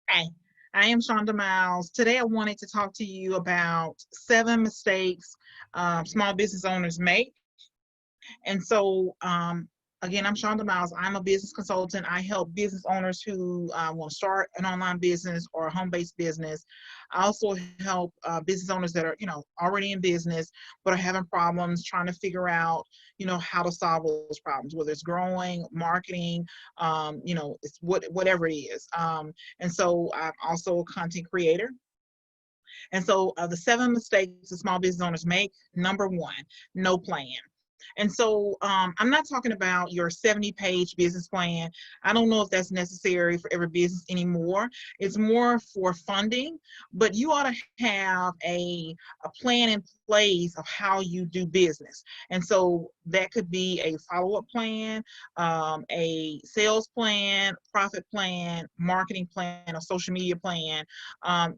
Hi, I am Shonda Miles. Today I wanted to talk to you about 7 mistakes small business owners make. And so, again, I'm Shonda Miles. I'm a business consultant. I help business owners who want to start an online business or a home-based business. I also help business owners that are, already in business but are having problems trying to figure out, how to solve those problems, whether it's growing, marketing, it's whatever it is. And so I'm also a content creator. And so the 7 mistakes that small business owners make. Number one, no plan. And so I'm not talking about your 70-page business plan. I don't know if that's necessary for every business anymore. It's more for funding, but you ought to have a plan in place of how you do business. And so that could be a follow-up plan, a sales plan, profit plan, marketing plan, a social media plan.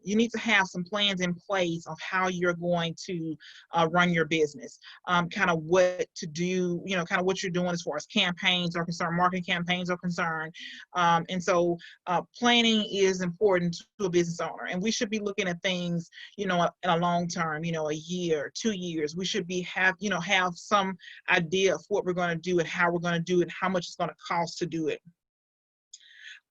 You need to have some plans in place of how you're going to run your business, kind of what to do, kind of what you're doing as far as campaigns are concerned, marketing campaigns are concerned. And so planning is important to a business owner. And we should be looking at things, in a long term, a year, 2 years. We should have some idea of what we're going to do and how we're going to do it and how much it's going to cost to do it.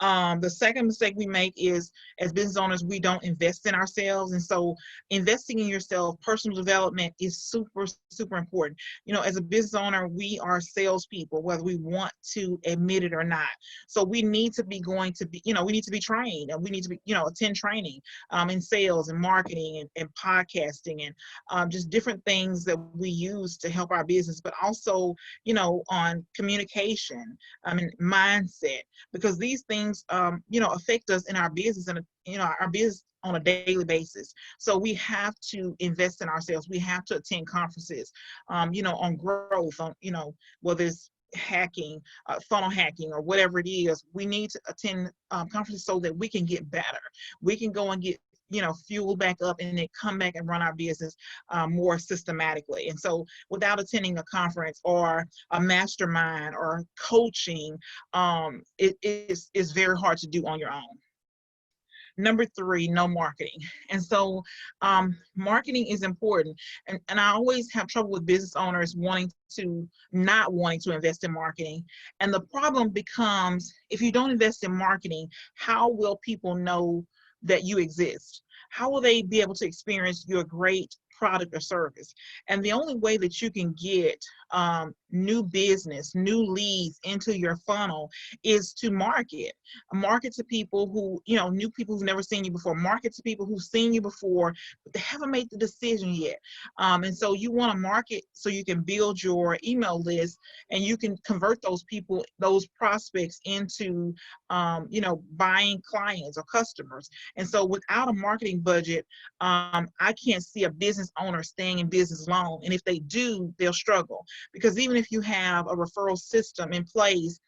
The second mistake we make is, as business owners, we don't invest in ourselves. And so investing in yourself, personal development is super, super important. As a business owner, we are salespeople, whether we want to admit it or not. So we need to be we need to be trained, and we need to be, attend training in sales and marketing and podcasting and just different things that we use to help our business, but also, on communication, and mindset, because these things, affect us in our business and, our business on a daily basis. So we have to invest in ourselves. We have to attend conferences, on growth, on, whether it's hacking, funnel hacking, or whatever it is. We need to attend conferences so that we can get better. We can go and get, fuel back up and then come back and run our business more systematically. And so without attending a conference or a mastermind or coaching, it is very hard to do on your own. Number three, no marketing. And so marketing is important. And I always have trouble with business owners not wanting to invest in marketing. And the problem becomes, if you don't invest in marketing, how will people know that you exist? How will they be able to experience your great product or service? And the only way that you can get new business, new leads into your funnel is to market to people who, new people who've never seen you before, market to people who've seen you before, but they haven't made the decision yet. And so you want to market so you can build your email list and you can convert those people, those prospects into, buying clients or customers. And so without a marketing budget, I can't see a business owner staying in business long. And if they do, they'll struggle, because even if you have a referral system in place,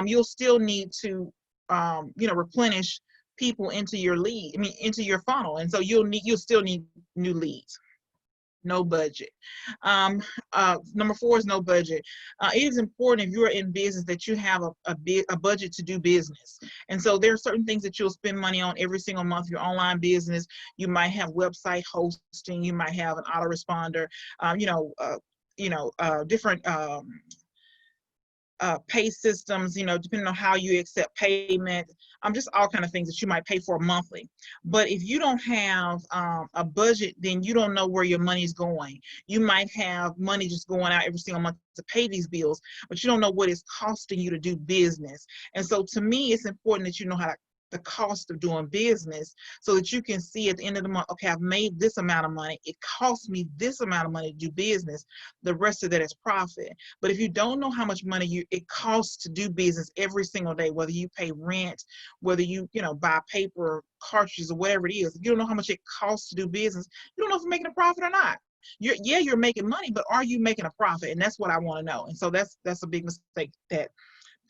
you'll still need to, replenish people into into your funnel. And so you'll still need new leads. No budget. Number four is no budget. It is important, if you're in business, that you have a budget to do business. And so there are certain things that you'll spend money on every single month. Your online business, you might have website hosting, you might have an autoresponder, different pay systems, depending on how you accept payment, just all kind of things that you might pay for monthly. But if you don't have a budget, then you don't know where your money is going. You might have money just going out every single month to pay these bills, but you don't know what it's costing you to do business. And so to me, it's important that you know the cost of doing business, so that you can see at the end of the month, okay, I've made this amount of money. It costs me this amount of money to do business. The rest of that is profit. But if you don't know how much money it costs to do business every single day, whether you pay rent, whether you buy paper, cartridges, or whatever it is, if you don't know how much it costs to do business, you don't know if you're making a profit or not. You're making money, but are you making a profit? And that's what I want to know. And so that's a big mistake that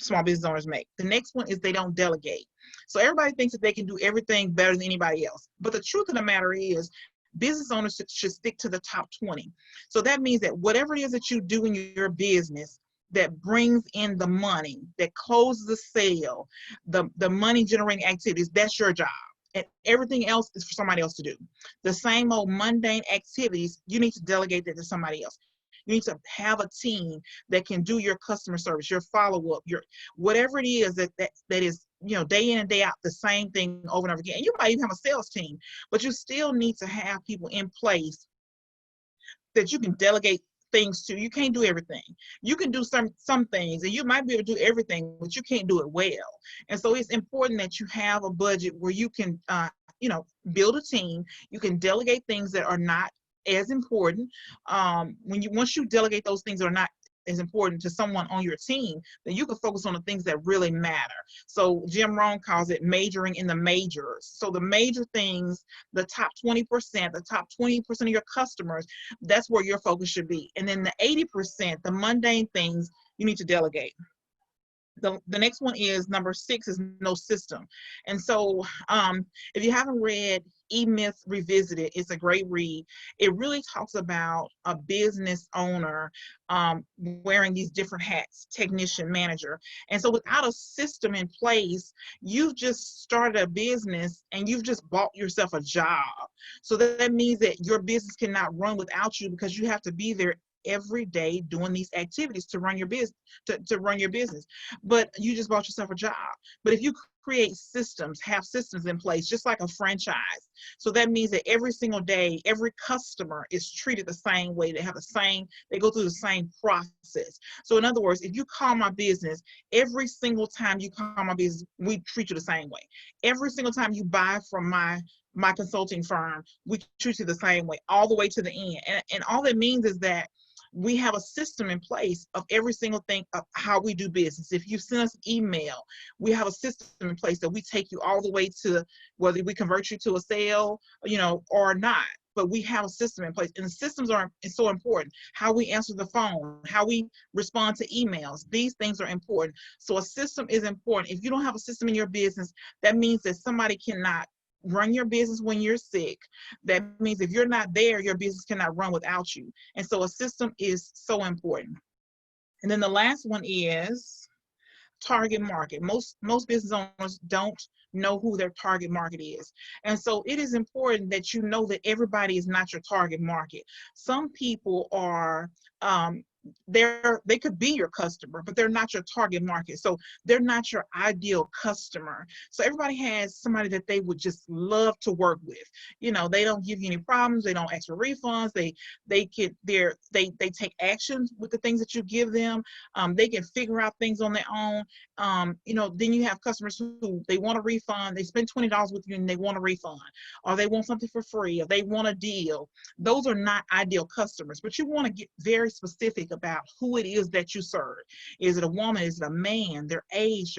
small business owners make. The next one is they don't delegate. So everybody thinks that they can do everything better than anybody else. But the truth of the matter is, business owners should stick to the top 20. So that means that whatever it is that you do in your business that brings in the money, that closes the sale, the money generating activities, that's your job. and everything else is for somebody else to do. The same old mundane activities, you need to delegate that to somebody else. You need to have a team that can do your customer service, your follow-up, your whatever it is that is, you know, day in and day out the same thing over and over again. And you might even have a sales team, but you still need to have people in place that you can delegate things to. You can't do everything. You can do some things, and you might be able to do everything, but you can't do it well. And so it's important that you have a budget where you can, you know, build a team. You can delegate things that are not as important. Once you delegate those things that are not as important to someone on your team, then you can focus on the things that really matter. So Jim Rohn calls it majoring in the majors. So the major things, the top 20%, the top 20% of your customers, that's where your focus should be. And then the 80%, the mundane things, you need to delegate. The next one is number 6 is no system. And so if you haven't read E-Myth Revisited, it's a great read. It really talks about a business owner wearing these different hats, technician, manager. And so without a system in place, you've just started a business and you've just bought yourself a job. So that means that your business cannot run without you, because you have to be there every day doing these activities to run your business, to run your business. But you just bought yourself a job. But if you create systems, have systems in place, just like a franchise, so that means that every single day, every customer is treated the same way. They have the same, they go through the same process. So in other words, if you call my business, every single time you call my business, we treat you the same way. Every single time you buy from my consulting firm, we treat you the same way, all the way to the end. And all that means is that we have a system in place of every single thing of how we do business. If you send us an email, we have a system in place that we take you all the way to whether we convert you to a sale, you know, or not. But we have a system in place, and the systems are so important. How we answer the phone, how we respond to emails, these things are important. So a system is important. If you don't have a system in your business, that means that somebody cannot run your business when you're sick. That means if you're not there, your business cannot run without you. And so a system is so important. And then the last one is target market. Most business owners don't know who their target market is. And so it is important that you know that everybody is not your target market. Some people are they could be your customer, but they're not your target market. So they're not your ideal customer. So everybody has somebody that they would just love to work with. You know, they don't give you any problems. They don't ask for refunds. They take actions with the things that you give them. They can figure out things on their own. You know, then you have customers who they want a refund. They spend $20 with you and they want a refund, or they want something for free, or they want a deal. Those are not ideal customers, but you want to get very specific about who it is that you serve. Is it a woman? Is it a man? Their age,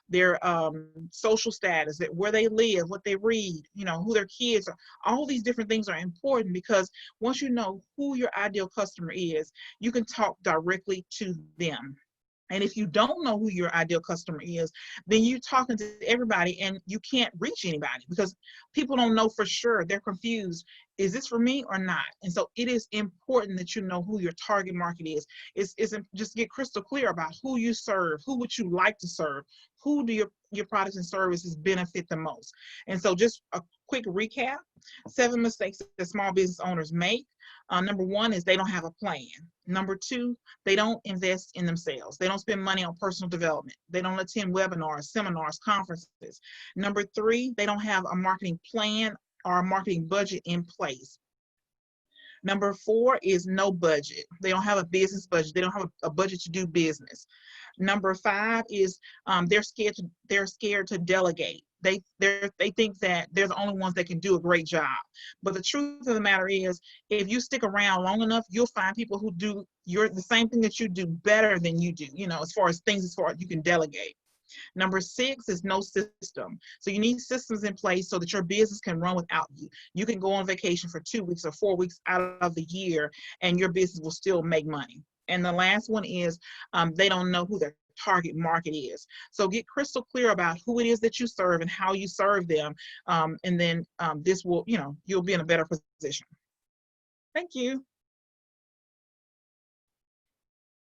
their social status, where they live, what they read, you know, who their kids are. All these different things are important, because once you know who your ideal customer is, you can talk directly to them. And if you don't know who your ideal customer is, then you're talking to everybody and you can't reach anybody, because people don't know for sure. They're confused. Is this for me or not? And so it is important that you know who your target market is. It's just get crystal clear about who you serve, who would you like to serve, who do your products and services benefit the most. And so just a quick recap: 7 mistakes that small business owners make. Number 1 is they don't have a plan. Number 2, they don't invest in themselves. They don't spend money on personal development. They don't attend webinars, seminars, conferences. Number 3, they don't have a marketing plan or a marketing budget in place. Number 4 is no budget. They don't have a business budget. They don't have a budget to do business. Number 5 is they're scared to delegate. They think that they're the only ones that can do a great job. But the truth of the matter is, if you stick around long enough, you'll find people who do the same thing that you do better than you do, you know, as far as you can delegate. Number 6 is no system. So you need systems in place so that your business can run without you. You can go on vacation for 2 weeks or 4 weeks out of the year and your business will still make money. And the last one is they don't know who their target market is. So get crystal clear about who it is that you serve and how you serve them. And then this will, you know, you'll be in a better position. Thank you.